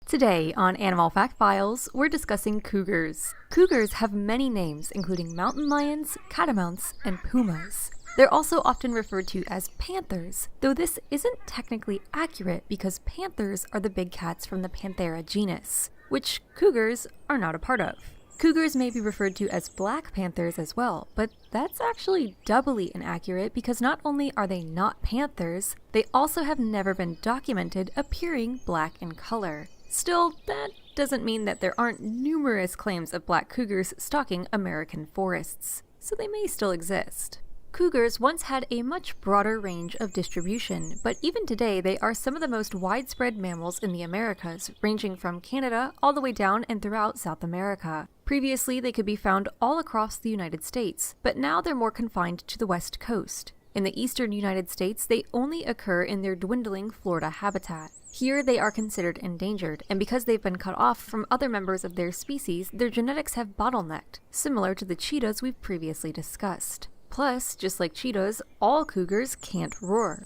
Today on Animal Fact Files, we're discussing cougars. Cougars have many names, including mountain lions, catamounts, and pumas. They're also often referred to as panthers, though this isn't technically accurate because panthers are the big cats from the Panthera genus, which cougars are not a part of. Cougars may be referred to as black panthers as well, but that's actually doubly inaccurate because not only are they not panthers, they also have never been documented appearing black in color. Still, that doesn't mean that there aren't numerous claims of black cougars stalking American forests, so they may still exist. Cougars once had a much broader range of distribution, but even today they are some of the most widespread mammals in the Americas, ranging from Canada all the way down and throughout South America. Previously, they could be found all across the United States, but now they're more confined to the West Coast. In the eastern United States, they only occur in their dwindling Florida habitat. Here, they are considered endangered, and because they've been cut off from other members of their species, their genetics have bottlenecked, similar to the cheetahs we've previously discussed. Plus, just like cheetahs, all cougars can't roar.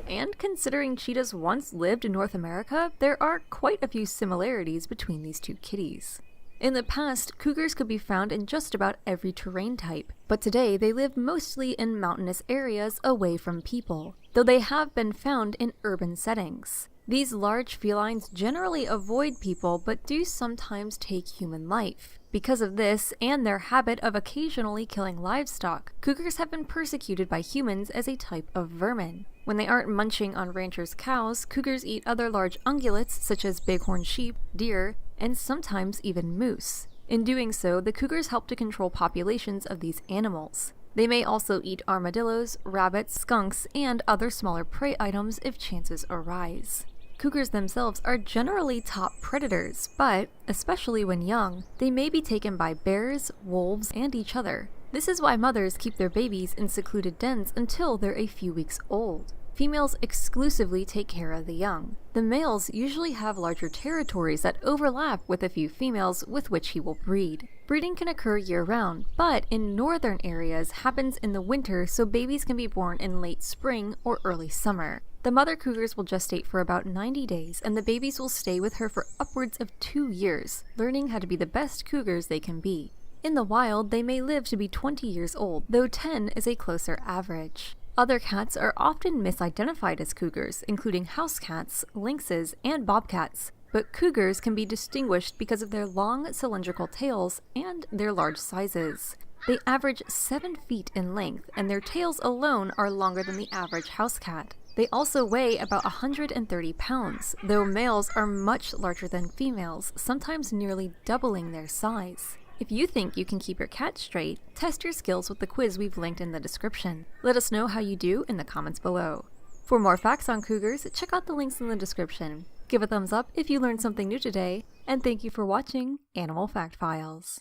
And considering cheetahs once lived in North America, there are quite a few similarities between these two kitties. In the past, cougars could be found in just about every terrain type, but today they live mostly in mountainous areas away from people, though they have been found in urban settings. These large felines generally avoid people but do sometimes take human life. Because of this, and their habit of occasionally killing livestock, cougars have been persecuted by humans as a type of vermin. When they aren't munching on ranchers' cows, cougars eat other large ungulates such as bighorn sheep, deer, and sometimes even moose. In doing so, the cougars help to control populations of these animals. They may also eat armadillos, rabbits, skunks, and other smaller prey items if chances arise. Cougars themselves are generally top predators, but, especially when young, they may be taken by bears, wolves, and each other. This is why mothers keep their babies in secluded dens until they're a few weeks old. Females exclusively take care of the young. The males usually have larger territories that overlap with a few females with which he will breed. Breeding can occur year-round, but in northern areas happens in the winter so babies can be born in late spring or early summer. The mother cougars will gestate for about 90 days, and the babies will stay with her for upwards of 2 years, learning how to be the best cougars they can be. In the wild, they may live to be 20 years old, though 10 is a closer average. Other cats are often misidentified as cougars, including house cats, lynxes, and bobcats, but cougars can be distinguished because of their long cylindrical tails and their large sizes. They average 7 feet in length, and their tails alone are longer than the average house cat. They also weigh about 130 pounds, though males are much larger than females, sometimes nearly doubling their size. If you think you can keep your cat straight, test your skills with the quiz we've linked in the description. Let us know how you do in the comments below. For more facts on cougars, check out the links in the description. Give a thumbs up if you learned something new today, and thank you for watching Animal Fact Files.